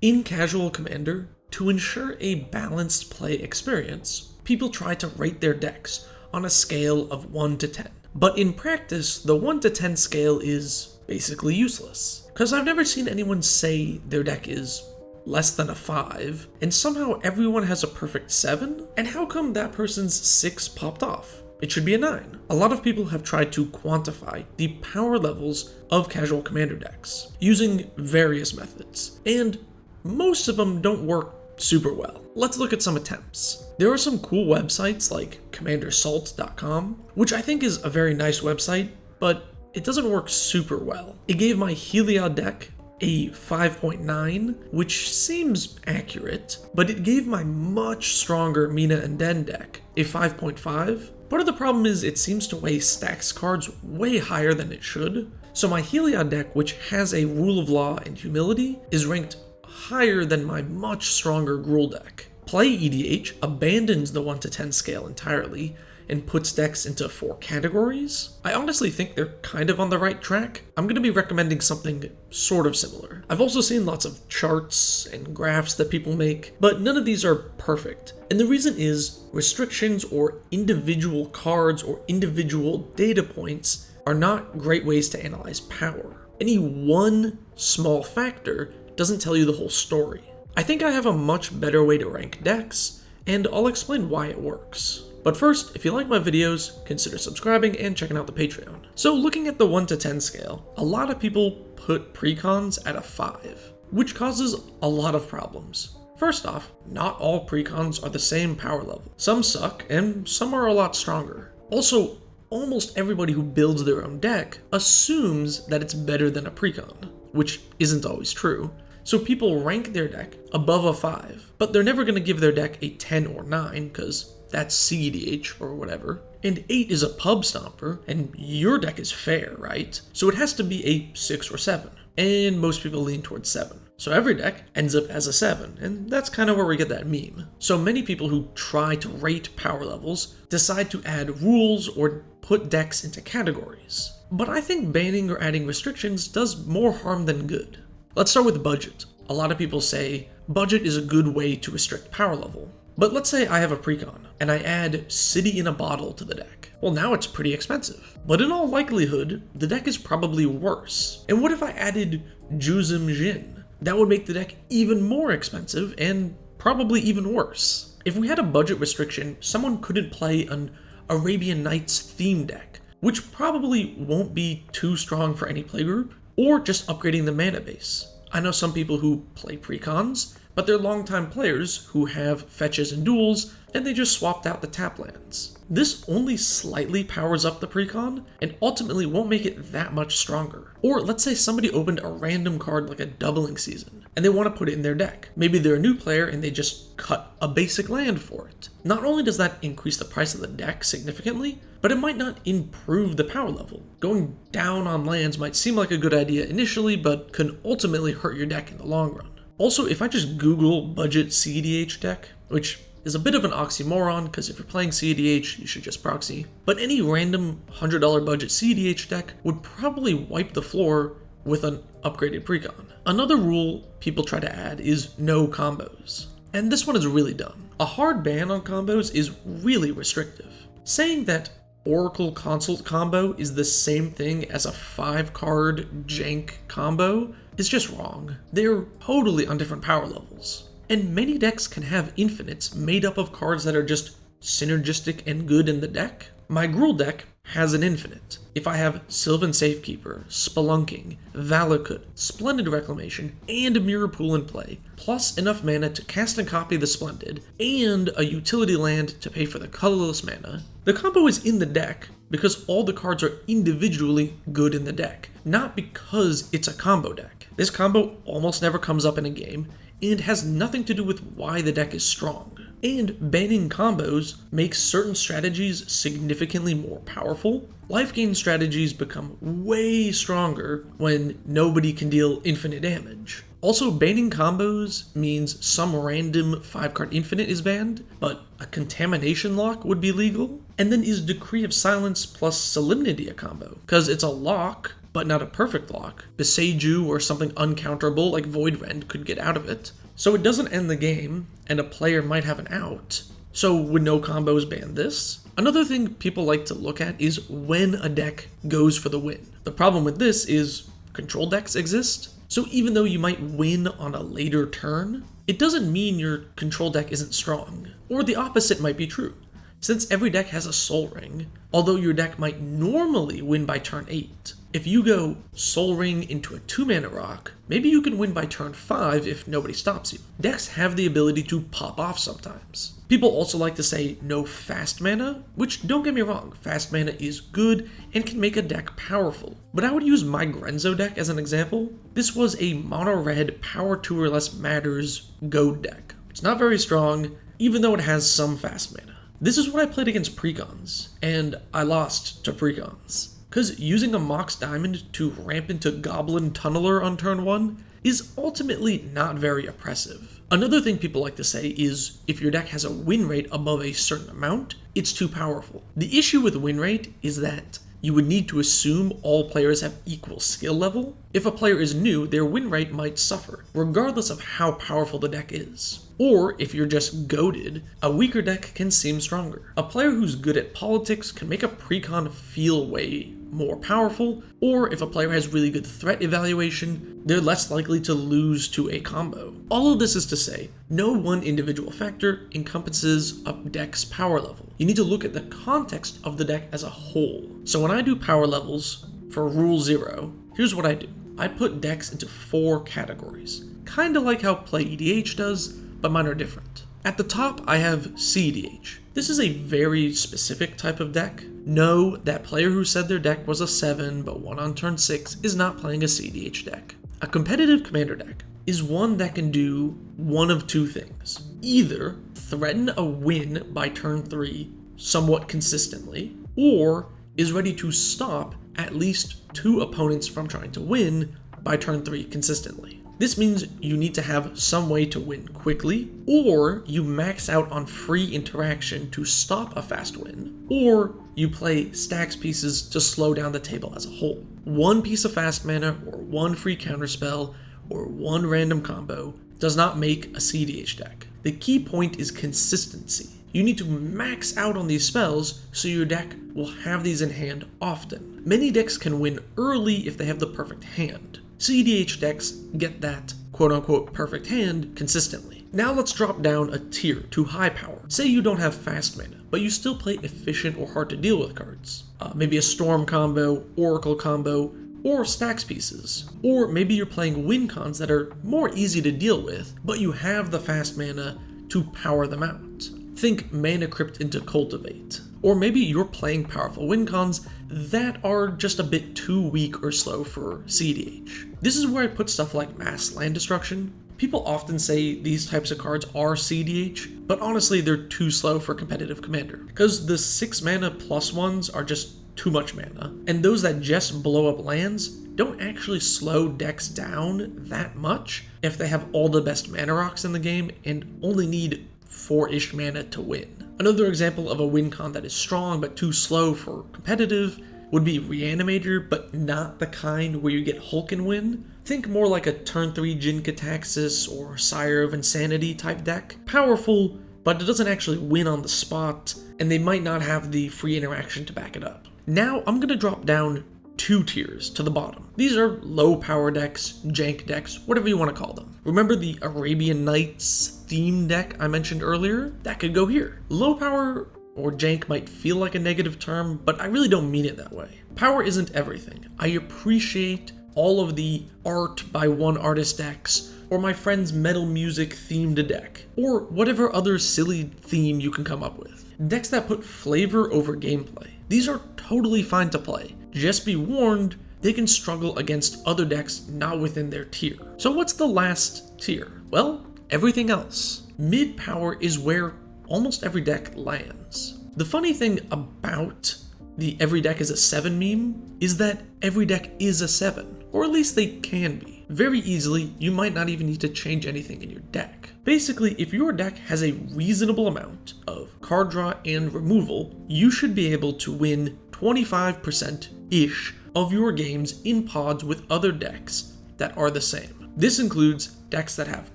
In Casual Commander, to ensure a balanced play experience, people try to rate their decks on a scale of 1 to 10. But in practice, the 1 to 10 scale is basically useless, because I've never seen anyone say their deck is less than a 5, and somehow everyone has a perfect 7, and how come that person's 6 popped off? It should be a 9. A lot of people have tried to quantify the power levels of Casual Commander decks using various methods, and most of them don't work super well. Let's look at some attempts. There are some cool websites like commandersalt.com, which I think is a very nice website, but it doesn't work super well. It gave my Heliod deck a 5.9, which seems accurate, but it gave my much stronger Mina and Den deck a 5.5. Part of the problem is it seems to weigh stacks cards way higher than it should, so my Heliod deck, which has a Rule of Law and Humility, is ranked higher than my much stronger Gruul deck. Play EDH abandons the 1 to 10 scale entirely and puts decks into 4 categories. I honestly think they're kind of on the right track. I'm going to be recommending something sort of similar. I've also seen lots of charts and graphs that people make, but none of these are perfect. And the reason is restrictions or individual cards or individual data points are not great ways to analyze power. Any one small factor doesn't tell you the whole story. I think I have a much better way to rank decks, and I'll explain why it works. But first, if you like my videos, consider subscribing and checking out the Patreon. So looking at the 1 to 10 scale, a lot of people put precons at a 5, which causes a lot of problems. First off, not all precons are the same power level. Some suck, and some are a lot stronger. Also, almost everybody who builds their own deck assumes that it's better than a precon, which isn't always true. So people rank their deck above a 5, but they're never going to give their deck a 10 or 9, because that's CEDH or whatever. And 8 is a pub stomper, and your deck is fair, right? So it has to be a 6 or 7, and most people lean towards 7. So every deck ends up as a 7, and that's kind of where we get that meme. So many people who try to rate power levels decide to add rules or put decks into categories. But I think banning or adding restrictions does more harm than good. Let's start with budget. A lot of people say budget is a good way to restrict power level. But let's say I have a precon, and I add City in a Bottle to the deck. Well, now it's pretty expensive. But in all likelihood, the deck is probably worse. And what if I added Juzum Jin? That would make the deck even more expensive, and probably even worse. If we had a budget restriction, someone couldn't play an Arabian Nights theme deck, which probably won't be too strong for any playgroup, or just upgrading the mana base. I know some people who play precons, but they're longtime players who have fetches and duels, and they just swapped out the tap lands. This only slightly powers up the precon, and ultimately won't make it that much stronger. Or let's say somebody opened a random card like a Doubling Season, and they want to put it in their deck. Maybe they're a new player and they just cut a basic land for it. Not only does that increase the price of the deck significantly, but it might not improve the power level. Going down on lands might seem like a good idea initially, but can ultimately hurt your deck in the long run. Also, if I just Google budget CEDH deck, which is a bit of an oxymoron, because if you're playing CEDH, you should just proxy, but any random $100 budget CEDH deck would probably wipe the floor with an upgraded precon. Another rule people try to add is no combos. And this one is really dumb. A hard ban on combos is really restrictive. Saying that Oracle Consult combo is the same thing as a 5-card jank combo is just wrong. They're totally on different power levels. And many decks can have infinites made up of cards that are just synergistic and good in the deck. My Gruul deck has an infinite. If I have Sylvan Safekeeper, Spelunking, Valakut, Splendid Reclamation, and a Mirror Pool in play, plus enough mana to cast and copy the Splendid, and a utility land to pay for the colorless mana, the combo is in the deck because all the cards are individually good in the deck, not because it's a combo deck. This combo almost never comes up in a game, and has nothing to do with why the deck is strong. And banning combos makes certain strategies significantly more powerful. Life gain strategies become way stronger when nobody can deal infinite damage. Also, banning combos means some random 5-card infinite is banned, but a Contamination lock would be legal. And then is Decree of Silence plus Solemnity a combo? Because it's a lock, but not a perfect lock. Beevuu or something uncounterable like Void Rend could get out of it. So it doesn't end the game, and a player might have an out. So would no combos ban this? Another thing people like to look at is when a deck goes for the win. The problem with this is control decks exist, so even though you might win on a later turn, it doesn't mean your control deck isn't strong. Or the opposite might be true, since every deck has a Soul Ring, although your deck might normally win by turn 8. If you go Soul Ring into a 2-mana rock, maybe you can win by turn 5 if nobody stops you. Decks have the ability to pop off sometimes. People also like to say no fast mana, which don't get me wrong, fast mana is good and can make a deck powerful. But I would use my Grenzo deck as an example. This was a mono-red power 2 or less matters goad deck. It's not very strong, even though it has some fast mana. This is what I played against Precons, and I lost to Precons. Because using a Mox Diamond to ramp into Goblin Tunneler on turn 1 is ultimately not very oppressive. Another thing people like to say is if your deck has a win rate above a certain amount, it's too powerful. The issue with win rate is that you would need to assume all players have equal skill level. If a player is new, their win rate might suffer, regardless of how powerful the deck is. Or if you're just goated, a weaker deck can seem stronger. A player who's good at politics can make a precon feel way more powerful, or if a player has really good threat evaluation, they're less likely to lose to a combo. All of this is to say, no one individual factor encompasses a deck's power level. You need to look at the context of the deck as a whole. So when I do power levels for Rule 0, here's what I do. I put decks into 4 categories, kinda like how Play EDH does, but mine are different. At the top, I have CEDH. This is a very specific type of deck. No, that player who said their deck was a 7 but won on turn 6 is not playing a CEDH deck. A competitive commander deck is one that can do one of 2 things. Either threaten a win by turn 3 somewhat consistently, or is ready to stop at least 2 opponents from trying to win by turn 3 consistently. This means you need to have some way to win quickly, or you max out on free interaction to stop a fast win, or you play stacks pieces to slow down the table as a whole. One piece of fast mana, or one free counterspell, or one random combo does not make a CEDH deck. The key point is consistency. You need to max out on these spells so your deck will have these in hand often. Many decks can win early if they have the perfect hand. CEDH decks get that quote-unquote perfect hand consistently. Now let's drop down a tier to high power. Say you don't have fast mana, but you still play efficient or hard to deal with cards. Maybe a Storm combo, Oracle combo, or stacks pieces. Or maybe you're playing win cons that are more easy to deal with, but you have the fast mana to power them out. Think Mana Crypt into Cultivate. Or maybe you're playing powerful win cons that are just a bit too weak or slow for CEDH. This is where I put stuff like Mass Land Destruction. People often say these types of cards are CEDH, but honestly they're too slow for competitive commander, because the 6 mana plus ones are just too much mana, and those that just blow up lands don't actually slow decks down that much if they have all the best mana rocks in the game and only need 4-ish mana to win. Another example of a win con that is strong but too slow for competitive would be Reanimator, but not the kind where you get Hulk and win. Think more like a turn 3 Jin Cataxis or Sire of Insanity type deck. Powerful, but it doesn't actually win on the spot, and they might not have the free interaction to back it up. Now I'm going to drop down 2 tiers to the bottom. These are low power decks, jank decks, whatever you want to call them. Remember the Arabian Nights theme deck I mentioned earlier? That could go here. Low power or jank might feel like a negative term, but I really don't mean it that way. Power isn't everything. I appreciate all of the art by one artist decks, or my friend's metal music themed deck, or whatever other silly theme you can come up with. Decks that put flavor over gameplay. These are totally fine to play. Just be warned, they can struggle against other decks not within their tier. So what's the last tier? Well, everything else. Mid power is where almost every deck lands. The funny thing about the every deck is a 7 meme is that every deck is a 7, or at least they can be. Very easily, you might not even need to change anything in your deck. Basically, if your deck has a reasonable amount of card draw and removal, you should be able to win 25%-ish of your games in pods with other decks that are the same. This includes decks that have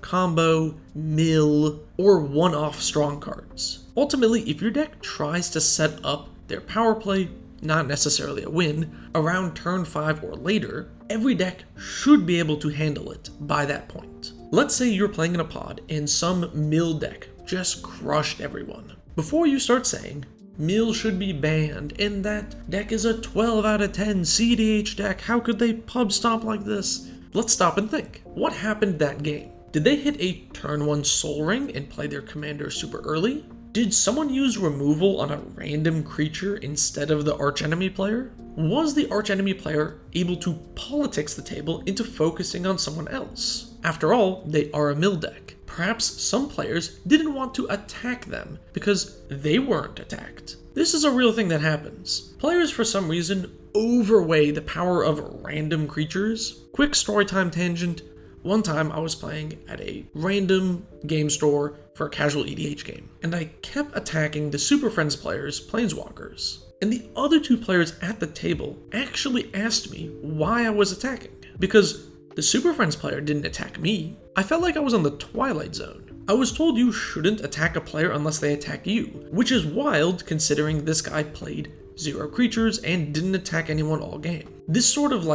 combo, mill, or one-off strong cards. Ultimately, if your deck tries to set up their power play, not necessarily a win, around turn 5 or later, every deck should be able to handle it by that point. Let's say you're playing in a pod and some mill deck just crushed everyone. Before you start saying, mill should be banned, and that deck is a 12 out of 10 CDH deck, how could they pub stomp like this? Let's stop and think. What happened that game? Did they hit a turn 1 Soul Ring and play their commander super early? Did someone use removal on a random creature instead of the archenemy player? Was the archenemy player able to politics the table into focusing on someone else? After all, they are a mill deck. Perhaps some players didn't want to attack them because they weren't attacked. This is a real thing that happens. Players, for some reason, overweigh the power of random creatures. Quick storytime tangent. One time I was playing at a random game store for a casual EDH game, and I kept attacking the Super Friends players' Planeswalkers. And the other two players at the table actually asked me why I was attacking, because the Super Friends player didn't attack me. I felt like I was on the Twilight Zone. I was told you shouldn't attack a player unless they attack you, which is wild considering this guy played 0 creatures and didn't attack anyone all game. This sort of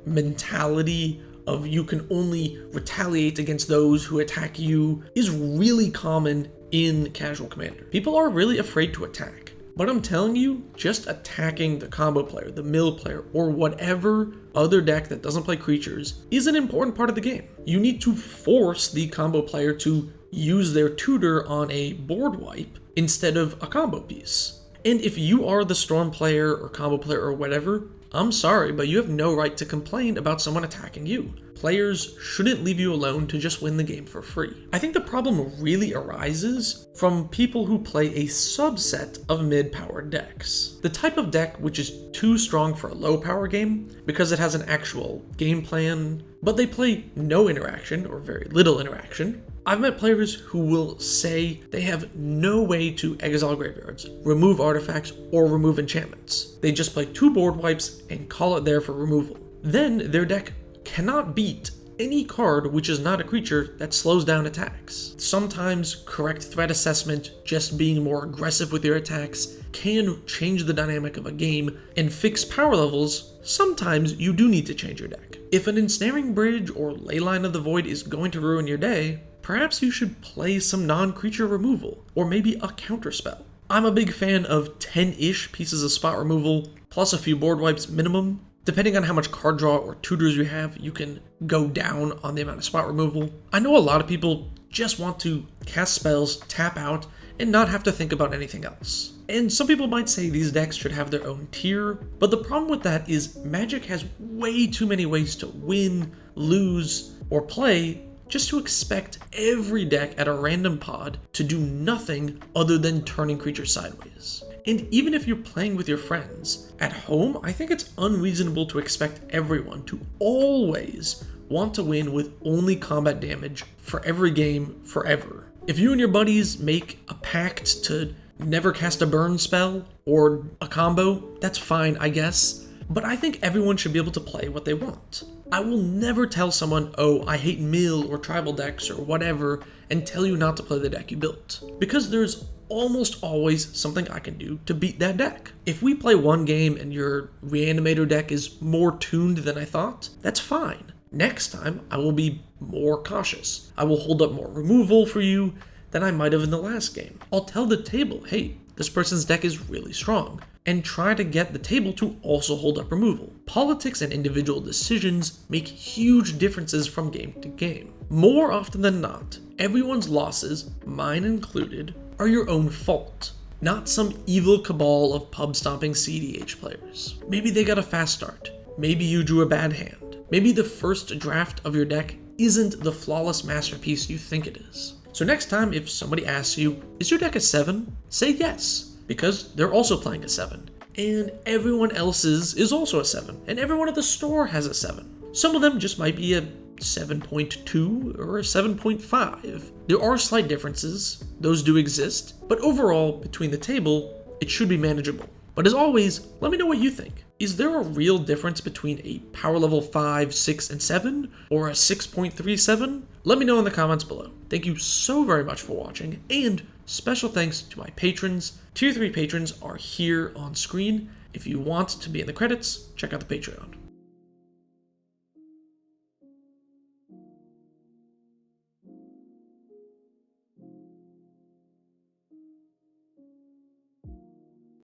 mentality of you can only retaliate against those who attack you is really common in casual Commander. People are really afraid to attack. But I'm telling you, just attacking the combo player, the mill player, or whatever other deck that doesn't play creatures is an important part of the game. You need to force the combo player to use their tutor on a board wipe instead of a combo piece. And if you are the Storm player or combo player or whatever, I'm sorry, but you have no right to complain about someone attacking you. Players shouldn't leave you alone to just win the game for free. I think the problem really arises from people who play a subset of mid-powered decks. The type of deck which is too strong for a low-power game because it has an actual game plan, but they play no interaction or very little interaction. I've met players who will say they have no way to exile graveyards, remove artifacts, or remove enchantments. They just play 2 board wipes and call it there for removal. Then their deck cannot beat any card which is not a creature that slows down attacks. Sometimes correct threat assessment, just being more aggressive with your attacks, can change the dynamic of a game and fix power levels. Sometimes you do need to change your deck. If an Ensnaring Bridge or Leyline of the Void is going to ruin your day, perhaps you should play some non-creature removal, or maybe a counterspell. I'm a big fan of 10-ish pieces of spot removal, plus a few board wipes minimum. Depending on how much card draw or tutors you have, you can go down on the amount of spot removal. I know a lot of people just want to cast spells, tap out, and not have to think about anything else. And some people might say these decks should have their own tier, but the problem with that is Magic has way too many ways to win, lose, or play just to expect every deck at a random pod to do nothing other than turning creatures sideways. And even if you're playing with your friends, at home, I think it's unreasonable to expect everyone to always want to win with only combat damage for every game, forever. If you and your buddies make a pact to never cast a burn spell or a combo, that's fine, I guess. But I think everyone should be able to play what they want. I will never tell someone, oh, I hate mill or tribal decks or whatever, and tell you not to play the deck you built. Because there's almost always something I can do to beat that deck. If we play one game and your Reanimator deck is more tuned than I thought, that's fine. Next time, I will be more cautious. I will hold up more removal for you than I might have in the last game. I'll tell the table, hey, this person's deck is really strong, and try to get the table to also hold up removal. Politics and individual decisions make huge differences from game to game. More often than not, everyone's losses, mine included, are your own fault, not some evil cabal of pub-stomping CDH players. Maybe they got a fast start. Maybe you drew a bad hand. Maybe the first draft of your deck isn't the flawless masterpiece you think it is. So next time, if somebody asks you, is your deck a 7? Say yes, because they're also playing a 7. And everyone else's is also a 7. And everyone at the store has a 7. Some of them just might be a 7.2 or a 7.5. There are slight differences, those do exist, but overall, between the table, it should be manageable. But as always, let me know what you think. Is there a real difference between a power level 5, 6, and 7, or a 6.37? Let me know in the comments below. Thank you so very much for watching, and special thanks to my patrons. Tier 3 patrons are here on screen. If you want to be in the credits, check out the Patreon.